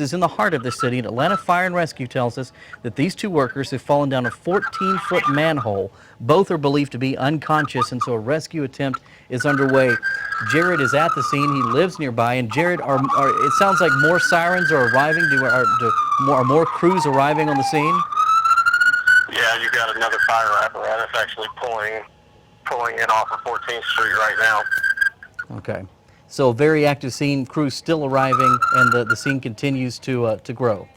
is in the heart of the city, and Atlanta Fire and Rescue tells us that these two workers have fallen down a 14-foot manhole. Both are believed to be unconscious, and so a rescue attempt is underway. Jared is at the scene. He lives nearby. And Jared, it sounds like more sirens are arriving. Are more crews arriving on the scene? Yeah, you got another fire apparatus actually pulling in off of 14th Street right now. Okay. So very active scene, crews still arriving, and the scene continues to grow.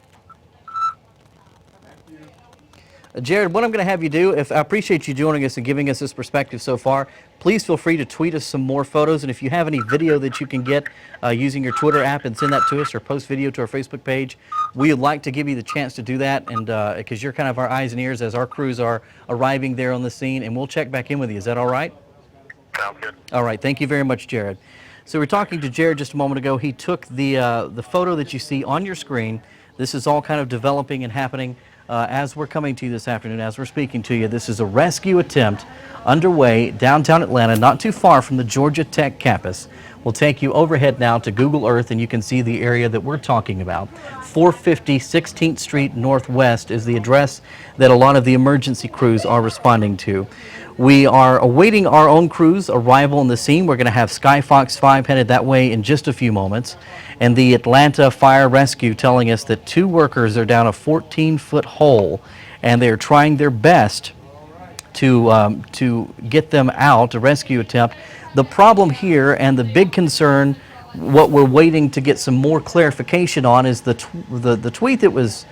Jared, what I'm going to have you do, I appreciate you joining us and giving us this perspective so far. Please feel free to tweet us some more photos, and if you have any video that you can get using your Twitter app and send that to us, or post video to our Facebook page, we would like to give you the chance to do that, and because you're kind of our eyes and ears as our crews are arriving there on the scene, and we'll check back in with you. Is that all right? Sounds good. All right. Thank you very much, Jared. So we were talking to Jared just a moment ago. He took the photo that you see on your screen. This is all kind of developing and happening as we're coming to you this afternoon, as we're speaking to you. This is a rescue attempt underway downtown Atlanta, not too far from the Georgia Tech campus. We'll take you overhead now to Google Earth, and you can see the area that we're talking about. 450 16th Street Northwest is the address that a lot of the emergency crews are responding to. We are awaiting our own crew's arrival on the scene. We're going to have Skyfox 5 headed that way in just a few moments. And the Atlanta Fire Rescue telling us that two workers are down a 14-foot hole, and they're trying their best to get them out, a rescue attempt. The problem here, and the big concern, what we're waiting to get some more clarification on, is the tweet that was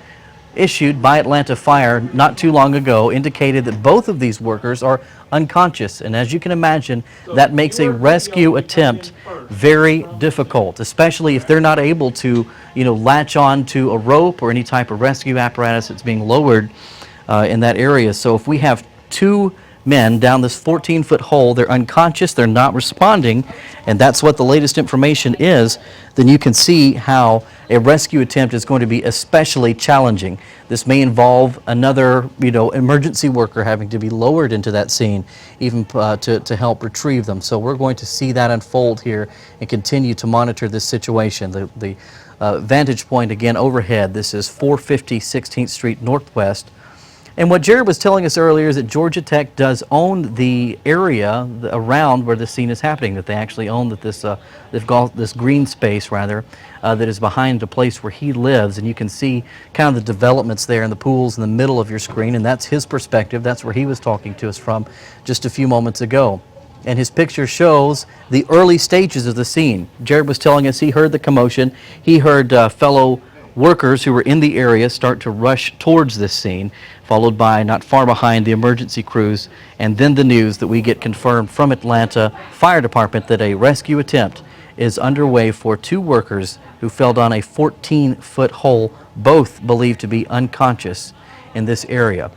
issued by Atlanta Fire not too long ago indicated that both of these workers are unconscious, and as you can imagine, that makes a rescue attempt very difficult, especially if they're not able to, latch on to a rope or any type of rescue apparatus that's being lowered in that area. So if we have two men down this 14-foot hole, they're unconscious, they're not responding, and that's what the latest information is, then you can see how a rescue attempt is going to be especially challenging. This may involve another, emergency worker having to be lowered into that scene, even to help retrieve them. So we're going to see that unfold here and continue to monitor this situation. The vantage point, again, overhead, this is 450 16th Street Northwest. And what Jared was telling us earlier is that Georgia Tech does own the area around where the scene is happening, that they actually own they've got this green space, rather, that is behind the place where he lives. And you can see kind of the developments there and the pools in the middle of your screen, and that's his perspective. That's where he was talking to us from just a few moments ago. And his picture shows the early stages of the scene. Jared was telling us he heard the commotion. He heard fellow workers who were in the area start to rush towards this scene, followed by, not far behind, the emergency crews, and then the news that we get confirmed from Atlanta Fire Department that a rescue attempt is underway for two workers who fell down a 14-foot hole, both believed to be unconscious in this area.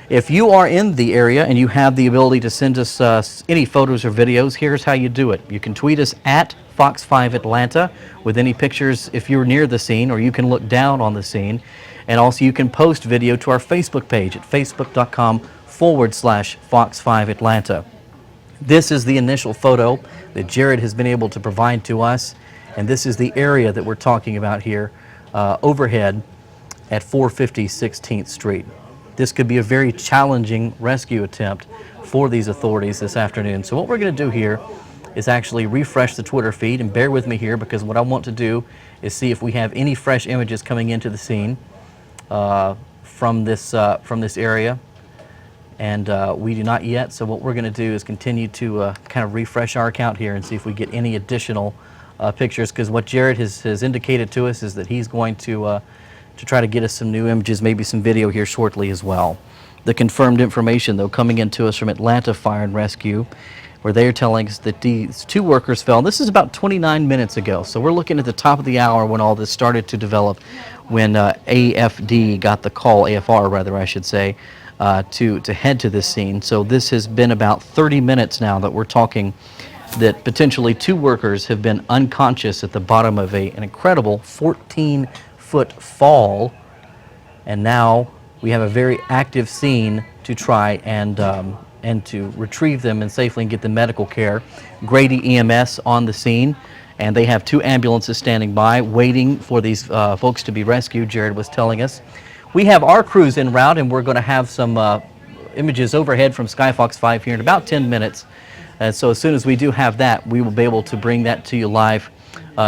If you are in the area and you have the ability to send us any photos or videos, here's how you do it. You can tweet us at Fox5Atlanta with any pictures if you're near the scene, or you can look down on the scene. And also you can post video to our Facebook page at facebook.com/Fox5Atlanta. This is the initial photo that Jared has been able to provide to us, and this is the area that we're talking about here overhead at 450 16th Street. This could be a very challenging rescue attempt for these authorities this afternoon. So what we're going to do here is actually refresh the Twitter feed, and bear with me here because what I want to do is see if we have any fresh images coming into the scene from this area, and we do not yet. So what we're going to do is continue to kind of refresh our account here and see if we get any additional pictures, because what Jared has indicated to us is that he's going to try to get us some new images, maybe some video here shortly as well. The confirmed information, though, coming into us from Atlanta Fire and Rescue, where they are telling us that these two workers fell. This is about 29 minutes ago, so we're looking at the top of the hour when all this started to develop, when AFD got the call, AFR rather I should say, to head to this scene. So this has been about 30 minutes now that we're talking that potentially two workers have been unconscious at the bottom of an incredible 14-foot fall, and now we have a very active scene to try and to retrieve them and safely and get them medical care. Grady EMS on the scene, and they have 2 ambulances standing by waiting for these folks to be rescued, Jared was telling us. We have our crews en route, and we're going to have some images overhead from Skyfox 5 here in about 10 minutes. And so as soon as we do have that, we will be able to bring that to you live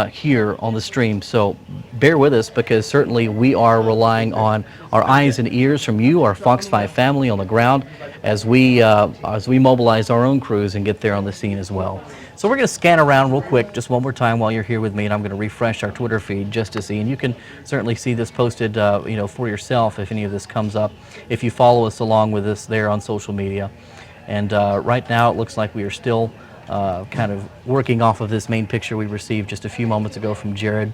here on the stream. So bear with us, because certainly we are relying on our eyes and ears from you, our Fox 5 family on the ground, as we mobilize our own crews and get there on the scene as well. So we're going to scan around real quick just one more time while you're here with me, and I'm going to refresh our Twitter feed just to see. And you can certainly see this posted for yourself if any of this comes up, if you follow us along with us there on social media. And right now it looks like we are still kind of working off of this main picture we received just a few moments ago from Jared.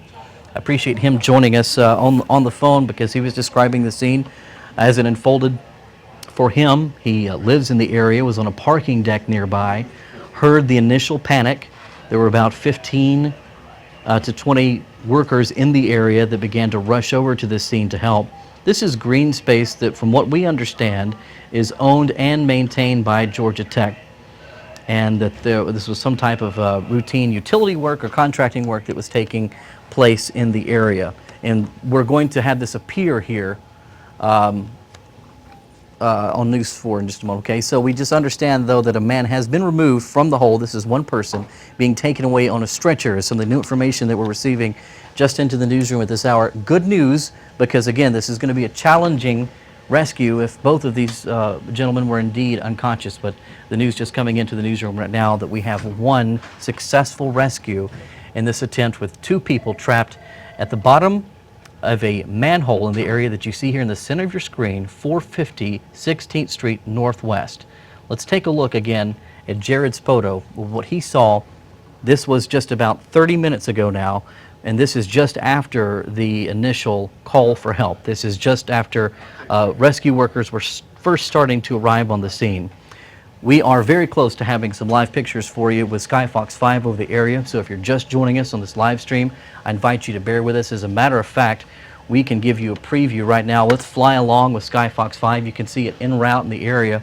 I appreciate him joining us on the phone, because he was describing the scene as it unfolded for him. He lives in the area, was on a parking deck nearby, heard the initial panic. There were about 15 to 20 workers in the area that began to rush over to this scene to help. This is green space that, from what we understand, is owned and maintained by Georgia Tech, and that this was some type of routine utility work or contracting work that was taking place in the area. And we're going to have this appear here on News 4 in just a moment. Okay, so we just understand, though, that a man has been removed from the hole. This is one person being taken away on a stretcher. Some of the new information that we're receiving just into the newsroom at this hour. Good news, because again, this is going to be a challenging rescue if both of these gentlemen were indeed unconscious. But the news just coming into the newsroom right now that we have one successful rescue in this attempt, with 2 people trapped at the bottom of a manhole in the area that you see here in the center of your screen, 450 16th Street Northwest. Let's take a look again at Jared's photo of what he saw. This was just about 30 minutes ago now, and this is just after the initial call for help. This is just after rescue workers were first starting to arrive on the scene. We are very close to having some live pictures for you with Skyfox 5 over the area, so if you're just joining us on this live stream, I invite you to bear with us. As a matter of fact, we can give you a preview right now. Let's fly along with Skyfox 5. You can see it en route in the area.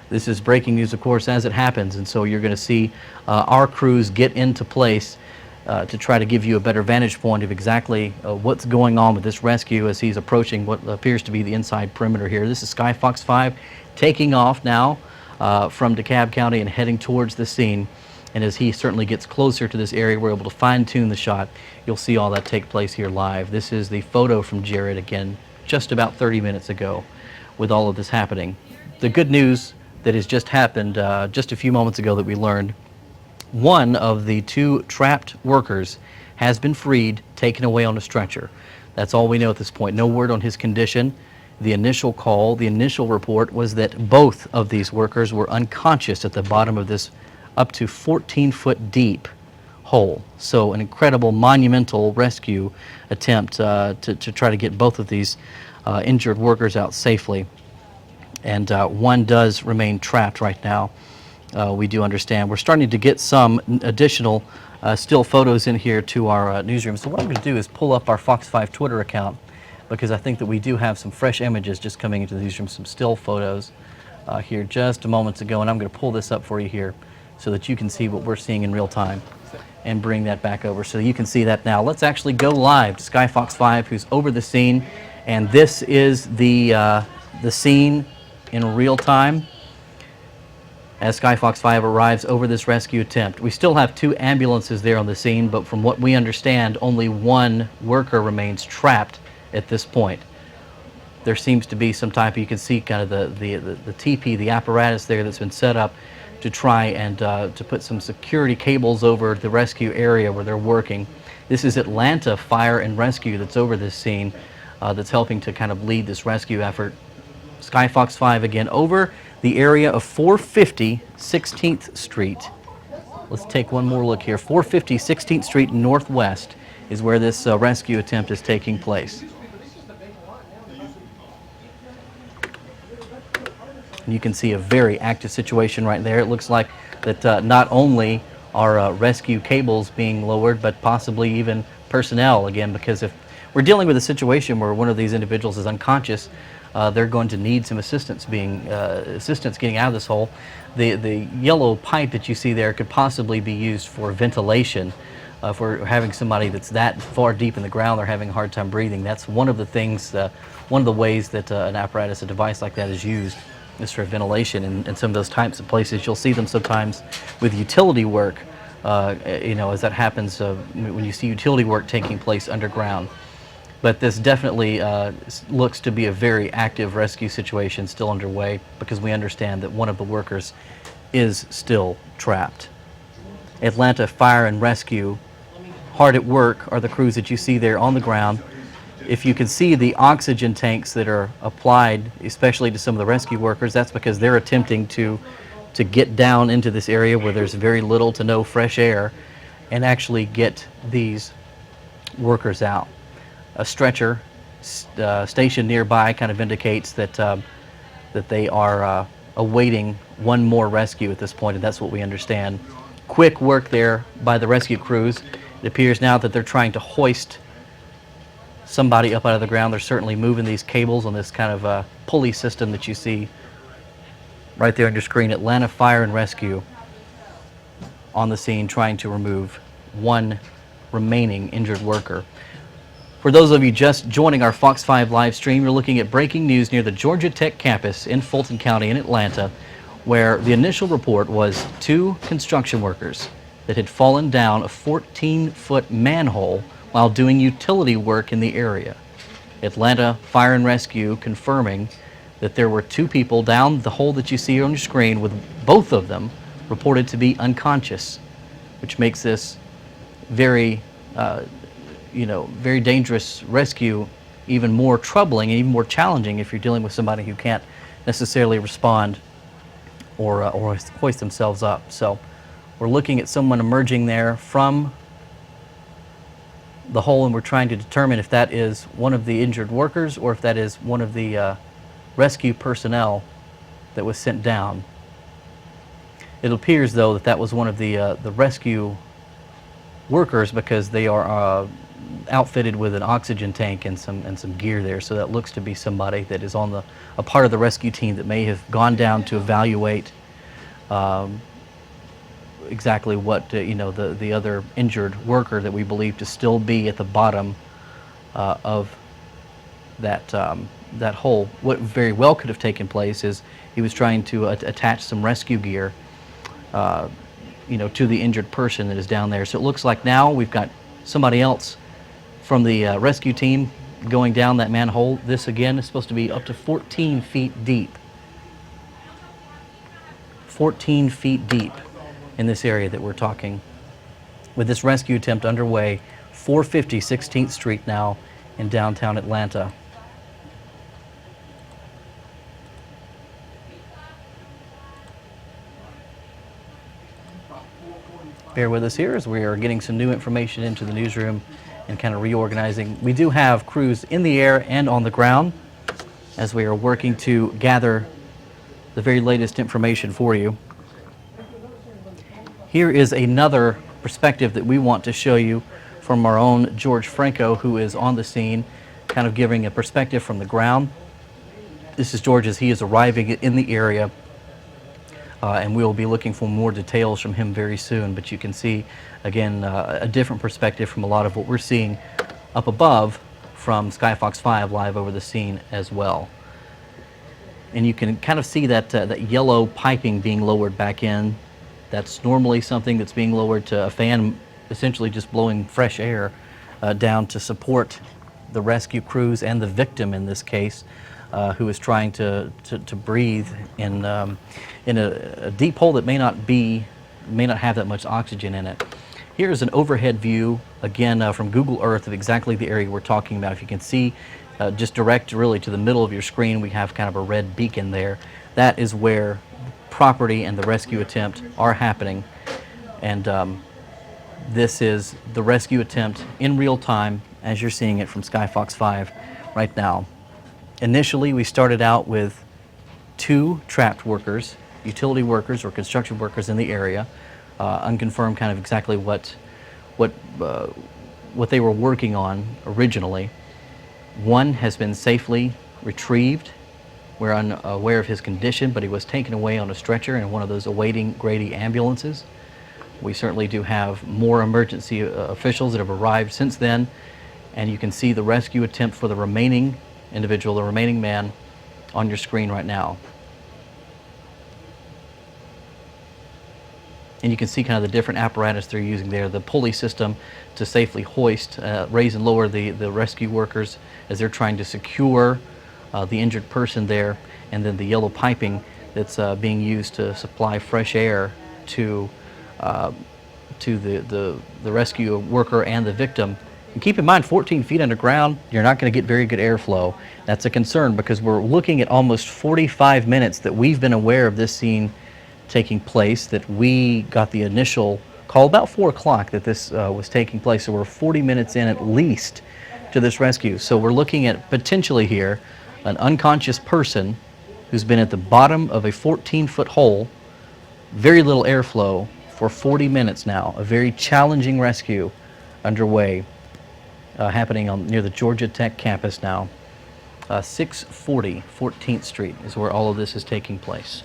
This is breaking news, of course, as it happens, and so you're going to see our crews get into place to try to give you a better vantage point of exactly what's going on with this rescue as he's approaching what appears to be the inside perimeter here. This is Skyfox 5 taking off now from DeKalb County and heading towards the scene. And as he certainly gets closer to this area, we're able to fine-tune the shot. You'll see all that take place here live. This is the photo from Jared, again, just about 30 minutes ago with all of this happening. The good news that has just happened just a few moments ago that we learned, one of the 2 trapped workers has been freed, taken away on a stretcher. That's all we know at this point. No word on his condition. The initial call, the initial report was that both of these workers were unconscious at the bottom of this up to 14-foot deep hole. So an incredible, monumental rescue attempt to try to get both of these injured workers out safely. And one does remain trapped right now. We do understand. We're starting to get some additional still photos in here to our newsroom. So what I'm going to do is pull up our Fox 5 Twitter account, because I think that we do have some fresh images just coming into the newsroom, some still photos here just a moment ago, and I'm going to pull this up for you here so that you can see what we're seeing in real time and bring that back over so you can see that now. Let's actually go live to Skyfox 5, who's over the scene, and this is the scene in real time as Skyfox 5 arrives over this rescue attempt. We still have 2 ambulances there on the scene, but from what we understand, only one worker remains trapped at this point. There seems to be some type, you can see kind of the TP, the apparatus there that's been set up to try and to put some security cables over the rescue area where they're working. This is Atlanta Fire and Rescue that's over this scene, that's helping to kind of lead this rescue effort. Skyfox 5 again over the area of 450 16th Street. Let's take one more look here. 450 16th Street Northwest is where this rescue attempt is taking place. You can see a very active situation right there. It looks like that not only are rescue cables being lowered, but possibly even personnel, again, because if we're dealing with a situation where one of these individuals is unconscious, they're going to need some assistance getting out of this hole. The yellow pipe that you see there could possibly be used for ventilation If we're having somebody that's that far deep in the ground, they're having a hard time breathing, that's one of the things, one of the ways that an apparatus, a device like that is used, is for ventilation. And some of those types of places, you'll see them sometimes with utility work, as that happens when you see utility work taking place underground. But this definitely looks to be a very active rescue situation still underway, because we understand that one of the workers is still trapped. Atlanta Fire and Rescue, hard at work are the crews that you see there on the ground. If you can see the oxygen tanks that are applied, especially to some of the rescue workers, that's because they're attempting to get down into this area where there's very little to no fresh air and actually get these workers out. A stretcher stationed nearby kind of indicates that they are awaiting one more rescue at this point, and that's what we understand. Quick work there by the rescue crews. It appears now that they're trying to hoist somebody up out of the ground. They're certainly moving these cables on this kind of pulley system that you see right there on your screen. Atlanta Fire and Rescue on the scene trying to remove one remaining injured worker. For those of you just joining our Fox 5 live stream, you're looking at breaking news near the Georgia Tech campus in Fulton County in Atlanta, where the initial report was 2 construction workers that had fallen down a 14-foot manhole while doing utility work in the area. Atlanta Fire and Rescue confirming that there were 2 people down the hole that you see on your screen, with both of them reported to be unconscious, which makes this very very dangerous rescue even more troubling and even more challenging if you're dealing with somebody who can't necessarily respond or hoist themselves up. So we're looking at someone emerging there from the hole, and we're trying to determine if that is one of the injured workers or if that is one of the rescue personnel that was sent down. It appears, though, that was one of the rescue workers, because they are outfitted with an oxygen tank and some gear there. So that looks to be somebody that is on a part of the rescue team that may have gone down to evaluate exactly what the other injured worker that we believe to still be at the bottom of that hole. What very well could have taken place is he was trying to attach some rescue gear to the injured person that is down there. So it looks like now we've got somebody else from the rescue team going down that manhole. This again is supposed to be up to 14 feet deep. 14 feet deep in this area that we're talking. With this rescue attempt underway, 450 16th Street now in downtown Atlanta. Bear with us here as we are getting some new information into the newsroom and kind of reorganizing. We do have crews in the air and on the ground as we are working to gather the very latest information for you. Here is another perspective that we want to show you from our own George Franco, who is on the scene, kind of giving a perspective from the ground. This is George as he is arriving in the area. And we'll be looking for more details from him very soon. But you can see, again, a different perspective from a lot of what we're seeing up above from Skyfox 5 live over the scene as well. And you can kind of see that yellow piping being lowered back in. That's normally something that's being lowered to a fan, essentially just blowing fresh air down to support the rescue crews and the victim in this case, who is trying to breathe in a deep hole that may not have that much oxygen in it. Here is an overhead view, again from Google Earth, of exactly the area we're talking about. If you can see, just direct really to the middle of your screen, we have kind of a red beacon there. That is where property and the rescue attempt are happening. And this is the rescue attempt in real time as you're seeing it from Skyfox 5 right now. Initially, we started out with 2 trapped workers, utility workers or construction workers in the area, unconfirmed kind of exactly what they were working on originally. One has been safely retrieved. We're unaware of his condition, but he was taken away on a stretcher in one of those awaiting Grady ambulances. We certainly do have more emergency officials that have arrived since then, and you can see the rescue attempt for the remaining individual, the remaining man, on your screen right now. And you can see kind of the different apparatus they're using there, the pulley system to safely hoist, raise and lower the rescue workers as they're trying to secure the injured person there, and then the yellow piping that's being used to supply fresh air to the rescue worker and the victim. And keep in mind, 14 feet underground, you're not going to get very good airflow. That's a concern because we're looking at almost 45 minutes that we've been aware of this scene taking place, that we got the initial call about 4 o'clock that this was taking place. So we're 40 minutes in at least to this rescue. So we're looking at potentially here an unconscious person who's been at the bottom of a 14-foot hole, very little airflow for 40 minutes now. A very challenging rescue underway, happening near the Georgia Tech campus now. 640 14th Street is where all of this is taking place.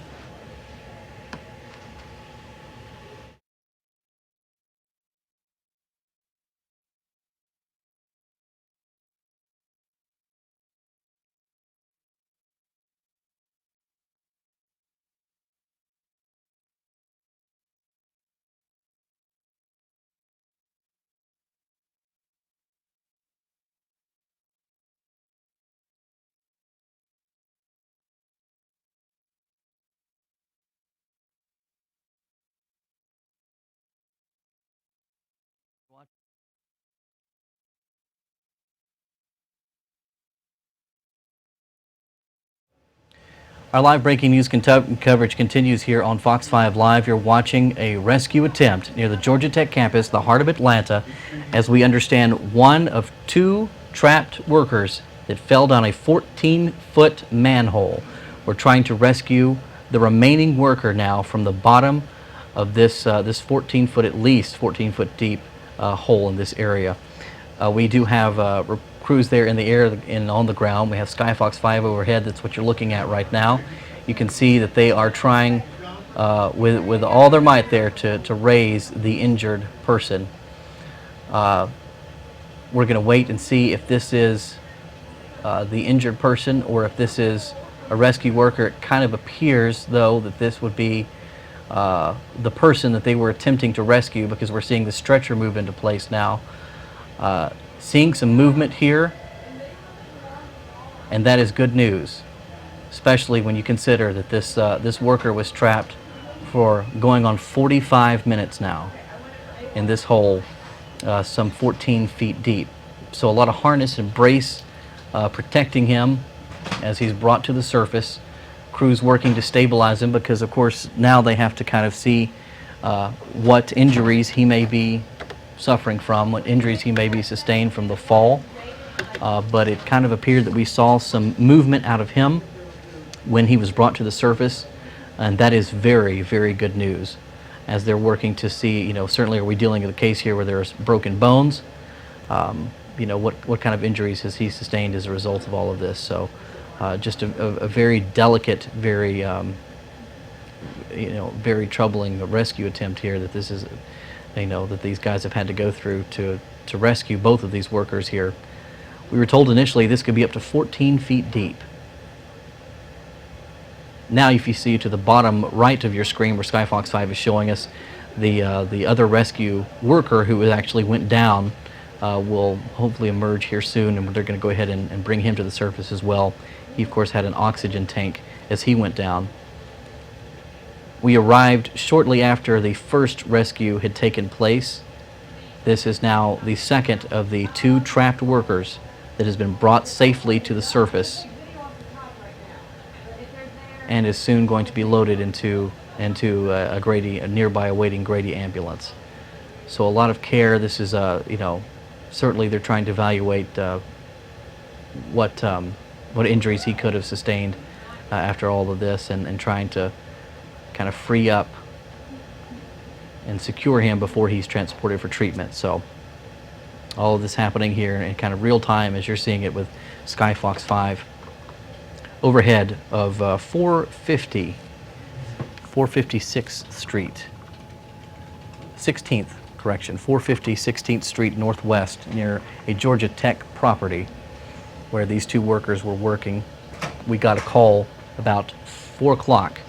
Our live breaking news coverage continues here on Fox 5 Live. You're watching a rescue attempt near the Georgia Tech campus, the heart of Atlanta, as we understand one of 2 trapped workers that fell down a 14-foot manhole. We're trying to rescue the remaining worker now from the bottom of this 14-foot, at least 14-foot deep hole in this area. We do have crews there in the air and on the ground. We have Skyfox 5 overhead. That's what you're looking at right now. You can see that they are trying with all their might there to raise the injured person. We're going to wait and see if this is the injured person or if this is a rescue worker. It kind of appears, though, that this would be the person that they were attempting to rescue, because we're seeing the stretcher move into place now. Seeing some movement here, and that is good news, especially when you consider that this worker was trapped for going on 45 minutes now in this hole, some 14 feet deep. So a lot of harness and brace protecting him as he's brought to the surface. Crews working to stabilize him, because of course now they have to kind of see what injuries he may be suffering from, what injuries he may be sustained from the fall. But it kind of appeared that we saw some movement out of him when he was brought to the surface, and that is very, very good news, as they're working to see, you know, certainly are we dealing with a case here where there's broken bones, you know, what kind of injuries has he sustained as a result of all of this. So just a very delicate, very, you know, very troubling rescue attempt here that this is, you know, that these guys have had to go through to rescue both of these workers here. We were told initially this could be up to 14 feet deep. Now if you see to the bottom right of your screen where Skyfox 5 is showing us the other rescue worker who actually went down will hopefully emerge here soon, and they're going to go ahead and bring him to the surface as well. He of course had an oxygen tank as he went down. We arrived shortly after the first rescue had taken place. This is now the second of the 2 trapped workers that has been brought safely to the surface and is soon going to be loaded into a nearby awaiting Grady ambulance. So a lot of care. This is you know, certainly they're trying to evaluate what injuries he could have sustained after all of this, and trying to kind of free up and secure him before he's transported for treatment. So all of this happening here in kind of real time as you're seeing it with Skyfox 5 overhead of 456th Street. 16th, correction, 450 16th Street Northwest near a Georgia Tech property where these two workers were working. We got a call about 4 o'clock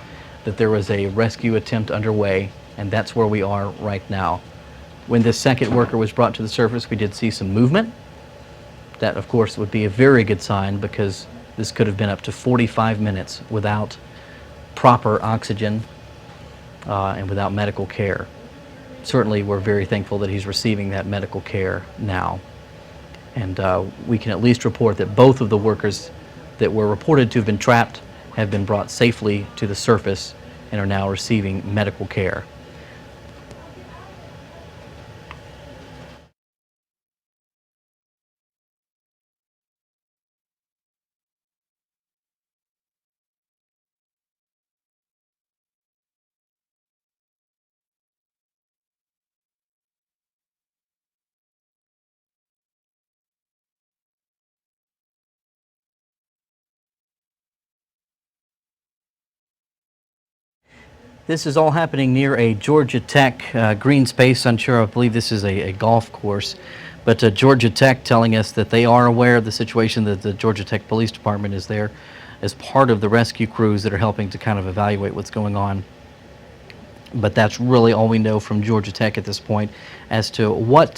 that there was a rescue attempt underway, and that's where we are right now. When this second worker was brought to the surface, we did see some movement. That, of course, would be a very good sign because this could have been up to 45 minutes without proper oxygen and without medical care. Certainly, we're very thankful that he's receiving that medical care now. And we can at least report that both of the workers that were reported to have been trapped have been brought safely to the surface and are now receiving medical care. This is all happening near a Georgia Tech green space. I believe this is a golf course. But Georgia Tech telling us that they are aware of the situation, that the Georgia Tech Police Department is there as part of the rescue crews that are helping to kind of evaluate what's going on. But that's really all we know from Georgia Tech at this point as to what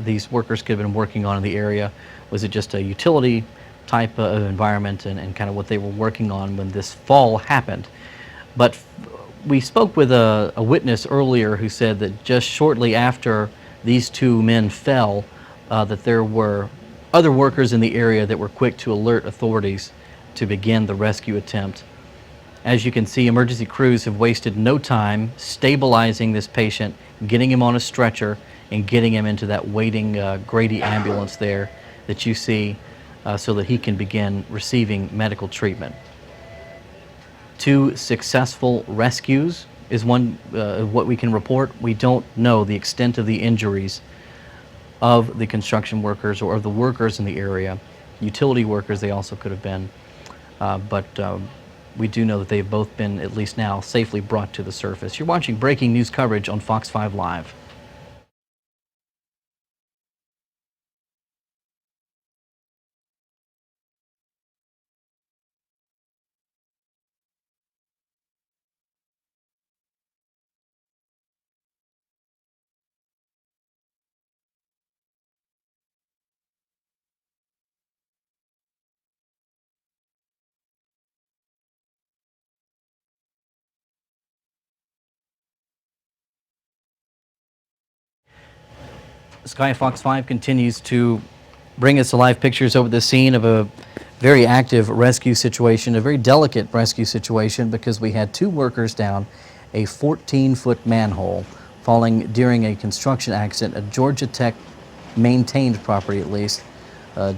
these workers could have been working on in the area. Was it just a utility type of environment and kind of what they were working on when this fall happened? But we spoke with a witness earlier who said that just shortly after these two men fell, that there were other workers in the area that were quick to alert authorities to begin the rescue attempt. As you can see, emergency crews have wasted no time stabilizing this patient, getting him on a stretcher, and getting him into that waiting Grady ambulance there that you see so that he can begin receiving medical treatment. 2 successful rescues is one what we can report. We don't know the extent of the injuries of the construction workers or of the workers in the area. Utility workers they also could have been, but we do know that they've both been, at least now, safely brought to the surface. You're watching breaking news coverage on Fox 5 Live. Sky Fox 5 continues to bring us live pictures over the scene of a very active rescue situation, a very delicate rescue situation, because we had 2 workers down a 14-foot manhole falling during a construction accident, a Georgia Tech maintained property at least.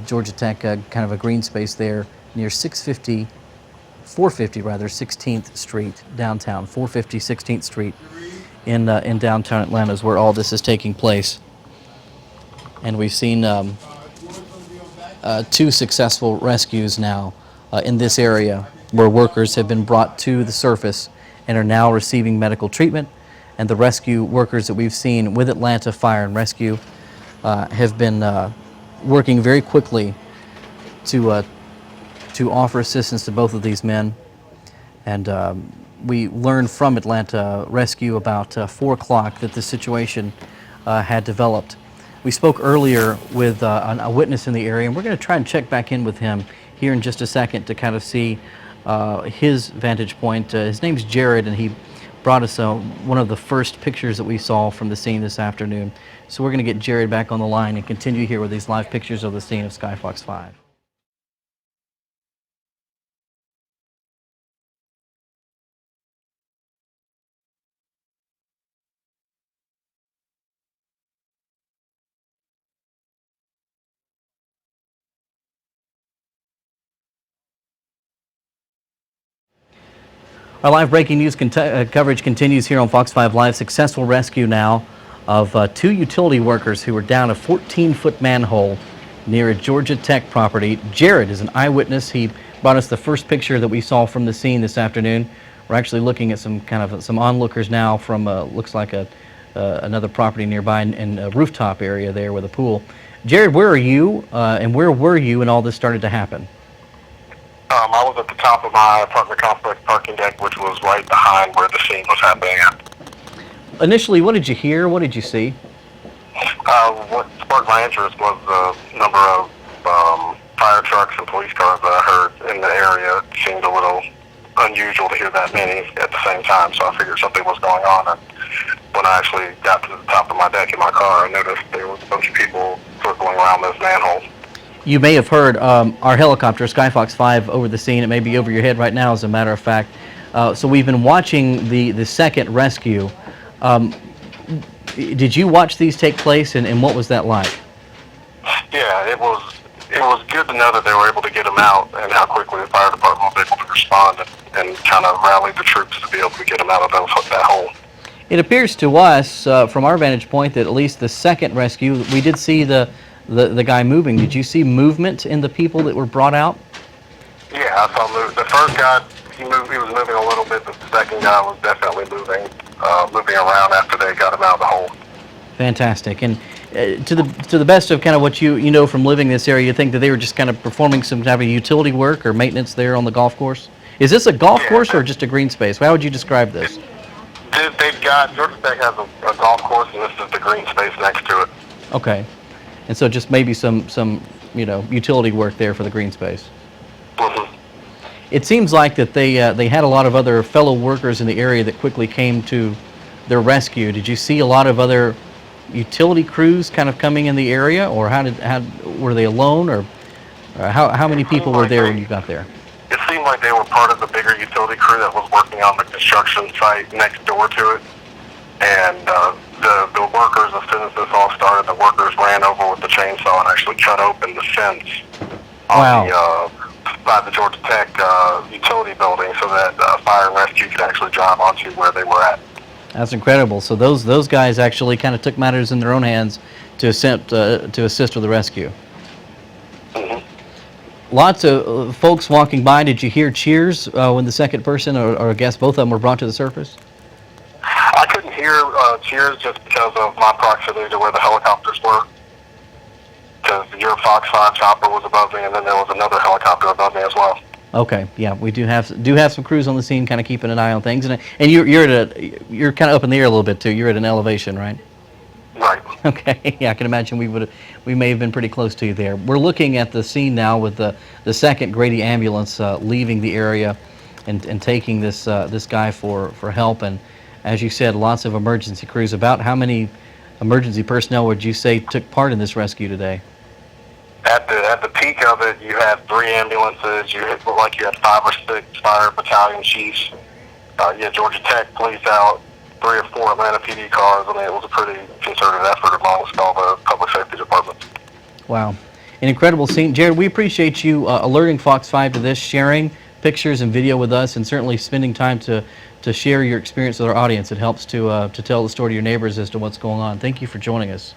Georgia Tech, kind of a green space there near 450 16th Street downtown. 450 16th Street in downtown Atlanta is where all this is taking place. And we've seen 2 successful rescues now in this area where workers have been brought to the surface and are now receiving medical treatment. And the rescue workers that we've seen with Atlanta Fire and Rescue have been working very quickly to offer assistance to both of these men. And we learned from Atlanta Rescue about 4 o'clock that the situation had developed. We spoke earlier with a witness in the area, and we're going to try and check back in with him here in just a second to kind of see his vantage point. His name's Jared, and he brought us one of the first pictures that we saw from the scene this afternoon. So we're going to get Jared back on the line and continue here with these live pictures of the scene of Sky Fox 5. Our live breaking news coverage continues here on Fox 5 Live. Successful rescue now of 2 utility workers who were down a 14-foot manhole near a Georgia Tech property. Jared is an eyewitness. He brought us the first picture that we saw from the scene this afternoon. We're actually looking at some onlookers now from looks like a another property nearby in a rooftop area there with a pool. Jared, where are you, and where were you when all this started to happen? I was at the top of my apartment complex parking deck, which was right behind where the scene was happening at. Initially, what did you hear? What did you see? What sparked my interest was the number of fire trucks and police cars that I heard in the area. It seemed a little unusual to hear that many at the same time, so I figured something was going on. And when I actually got to the top of my deck in my car, I noticed there was a bunch of people circling around this manhole. You may have heard our helicopter, Skyfox 5, over the scene. It may be over your head right now, as a matter of fact. So we've been watching the second rescue. Did you watch these take place, and what was that like? Yeah, it was good to know that they were able to get them out and how quickly the fire department was able to respond and kind of rally the troops to be able to get them out of that hole. It appears to us, from our vantage point, that at least the second rescue, we did see the guy moving. Did you see movement in the people that were brought out? Yeah, I saw movement. The first guy, he was moving a little bit, but the second guy was definitely moving around after they got him out of the hole. Fantastic. And to the best of kind of what you know from living this area, you think that they were just kind of performing some type of utility work or maintenance there on the golf course? Is this a golf course or just a green space? How would you describe this? They've got, Georgia Tech has a golf course, and this is the green space next to it. Okay. And so just maybe some utility work there for the green space. Mm-hmm. It seems like that they had a lot of other fellow workers in the area that quickly came to their rescue. Did you see a lot of other utility crews kind of coming in the area, or how were they alone, or how many people were there when you got there? It seemed like they were part of the bigger utility crew that was working on the construction site next door to it. And the workers, as soon as this all started, the workers ran over with the chainsaw and actually cut open the fence on by the Georgia Tech utility building so that fire and rescue could actually drive onto where they were at. That's incredible. So those guys actually kind of took matters in their own hands to assist with the rescue. Mm-hmm. Lots of folks walking by. Did you hear cheers when the second person, or I guess both of them, were brought to the surface? I couldn't hear cheers just because of my proximity to where the helicopters were. Because your Fox 5 chopper was above me, and then there was another helicopter above me as well. Okay, yeah, we do have some crews on the scene, kind of keeping an eye on things, and you're kind of up in the air a little bit too. You're at an elevation, right? Right. Okay, yeah, I can imagine we may have been pretty close to you there. We're looking at the scene now with the second Grady ambulance leaving the area and taking this guy for help. And as you said, lots of emergency crews. About how many emergency personnel would you say took part in this rescue today? At the peak of it, you had 3 ambulances. You looked like you had 5 or 6 fire battalion chiefs. You had Georgia Tech police out, 3 or 4 Atlanta PD cars. I mean, it was a pretty concerted effort amongst all the public safety departments. Wow, an incredible scene, Jared. We appreciate you alerting Fox 5 to this, sharing pictures and video with us, and certainly spending time to share your experience with our audience. It helps to tell the story to your neighbors as to what's going on. Thank you for joining us.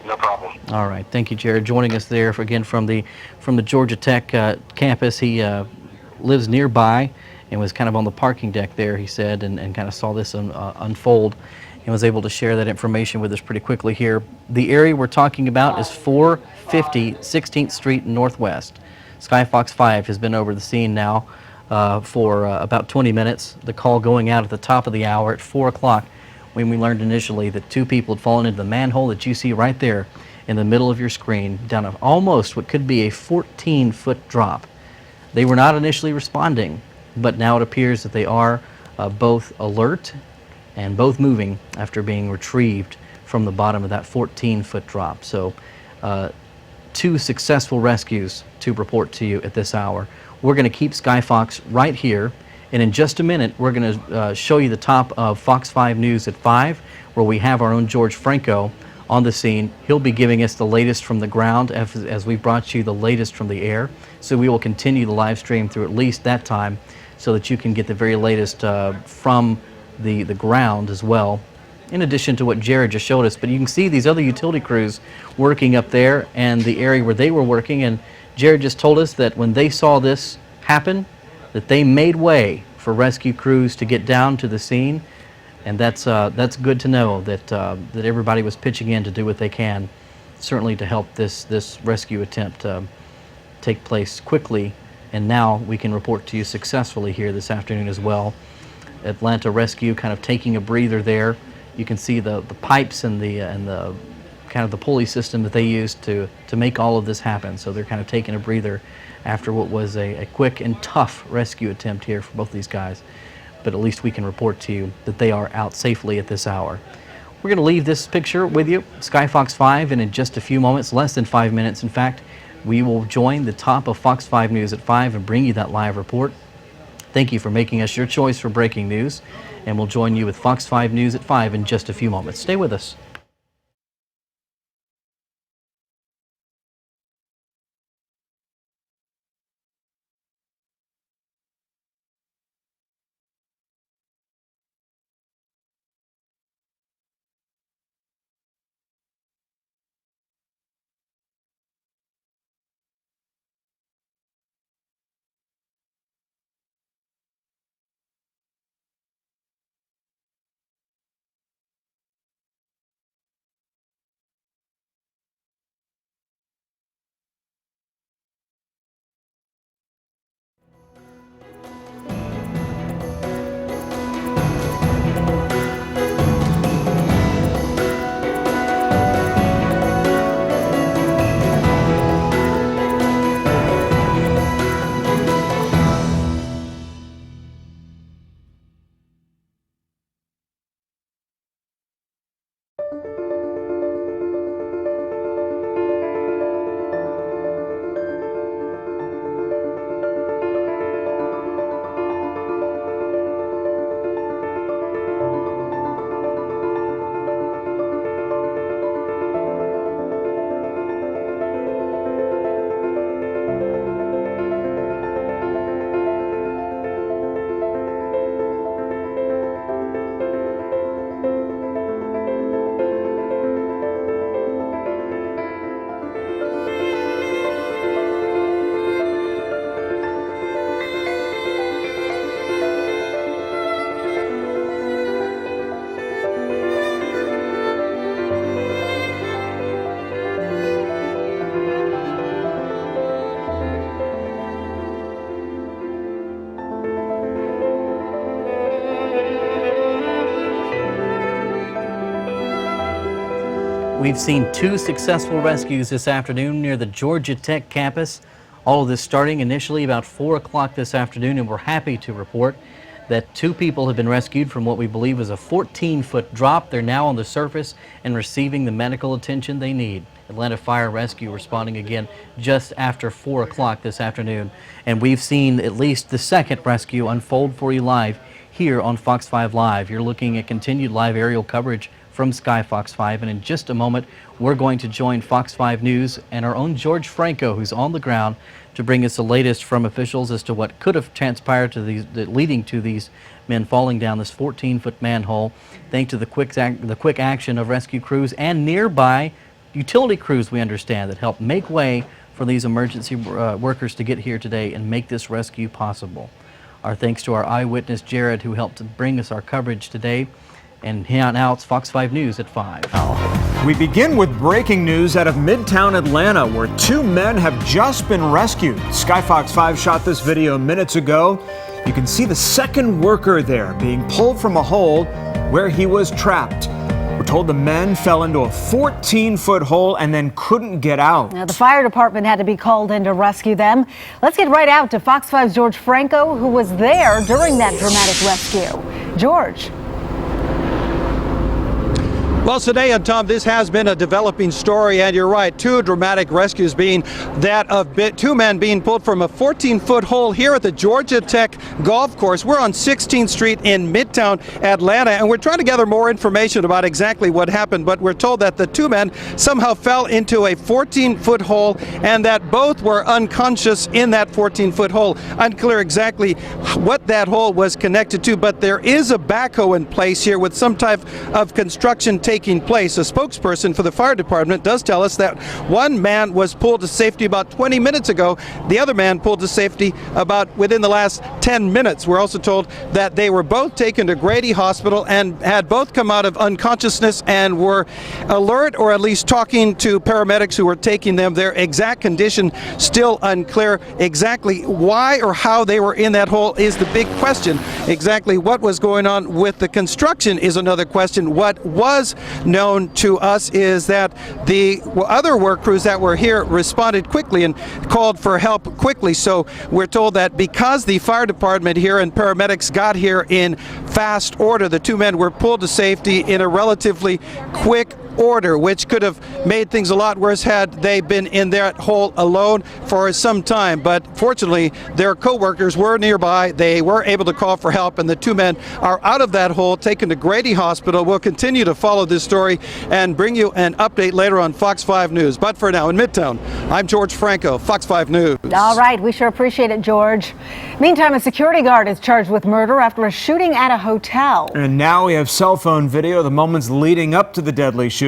No problem. All right, thank you, Jared, joining us there again from the Georgia Tech campus. He lives nearby and was kind of on the parking deck there, he said, and kind of saw this unfold and was able to share that information with us pretty quickly here. The area we're talking about is 450 16th Street Northwest. Skyfox 5 has been over the scene now for about 20 minutes. The call going out at the top of the hour at 4 o'clock, when we learned initially that 2 people had fallen into the manhole that you see right there in the middle of your screen, down almost what could be a 14-foot drop. They were not initially responding, but now it appears that they are both alert and both moving after being retrieved from the bottom of that 14-foot drop. So 2 successful rescues to report to you at this hour. We're going to keep Skyfox right here. And in just a minute, we're going to show you the top of Fox 5 News at 5, where we have our own George Franco on the scene. He'll be giving us the latest from the ground as we brought you the latest from the air. So we will continue the live stream through at least that time so that you can get the very latest from the ground as well, in addition to what Jared just showed us. But you can see these other utility crews working up there and the area where they were working. And Jared just told us that when they saw this happen, that they made way for rescue crews to get down to the scene. And that's good to know that that everybody was pitching in to do what they can, certainly to help this rescue attempt take place quickly. And now we can report to you successfully here this afternoon as well. Atlanta Rescue kind of taking a breather there. You can see the pipes and the kind of the pulley system that they used to make all of this happen. So they're kind of taking a breather after what was a quick and tough rescue attempt here for both these guys. But at least we can report to you that they are out safely at this hour. We're going to leave this picture with you, Sky Fox 5, and in just a few moments, less than 5 minutes in fact, we will join the top of Fox 5 News at 5 and bring you that live report. Thank you for making us your choice for breaking news, and we'll join you with Fox 5 News at 5 in just a few moments. Stay with us. We've seen 2 successful rescues this afternoon near the Georgia Tech campus. All of this starting initially about 4 o'clock this afternoon, and we're happy to report that 2 people have been rescued from what we believe was a 14-foot drop. They're now on the surface and receiving the medical attention they need. Atlanta Fire Rescue responding again just after 4 o'clock this afternoon. And we've seen at least the second rescue unfold for you live here on Fox 5 Live. You're looking at continued live aerial coverage from Sky Fox 5, and in just a moment we're going to join Fox 5 News and our own George Franco, who's on the ground, to bring us the latest from officials as to what could have transpired to these, leading to these men falling down this 14-foot manhole, thanks to the quick action of rescue crews and nearby utility crews, we understand, that helped make way for these emergency workers to get here today and make this rescue possible. Our thanks to our eyewitness Jared, who helped to bring us our coverage today. And now it's Fox 5 News at 5. We begin with breaking news out of Midtown Atlanta, where 2 men have just been rescued. Sky Fox 5 shot this video minutes ago. You can see the second worker there being pulled from a hole where he was trapped. We're told the men fell into a 14-foot hole and then couldn't get out. Now, the fire department had to be called in to rescue them. Let's get right out to Fox 5's George Franco, who was there during that dramatic rescue. George. Well, today, and Tom, this has been a developing story, and you're right, 2 dramatic rescues being that of 2 men being pulled from a 14-foot hole here at the Georgia Tech golf course. We're on 16th Street in Midtown Atlanta, and we're trying to gather more information about exactly what happened, but we're told that the 2 men somehow fell into a 14-foot hole and that both were unconscious in that 14-foot hole. Unclear exactly what that hole was connected to, but there is a backhoe in place here with some type of construction taking taking place. A spokesperson for the fire department does tell us that one man was pulled to safety about 20 minutes ago. The other man pulled to safety about within the last 10 minutes. We're also told that they were both taken to Grady Hospital and had both come out of unconsciousness and were alert, or at least talking to paramedics who were taking them. Their exact condition still unclear. Exactly why or how they were in that hole is the big question. Exactly what was going on with the construction is another question. What was known to us is that the other work crews that were here responded quickly and called for help quickly. So we're told that because the fire department here and paramedics got here in fast order, the two men were pulled to safety in a relatively quick order, which could have made things a lot worse had they been in that hole alone for some time. But fortunately, their co-workers were nearby. They were able to call for help, and the two men are out of that hole, taken to Grady Hospital. We'll continue to follow this story and bring you an update later on Fox 5 News. But for now, in Midtown, I'm George Franco, Fox 5 News. All right, we sure appreciate it, George. Meantime, a security guard is charged with murder after a shooting at a hotel. And now we have cell phone video, the moments leading up to the deadly shooting.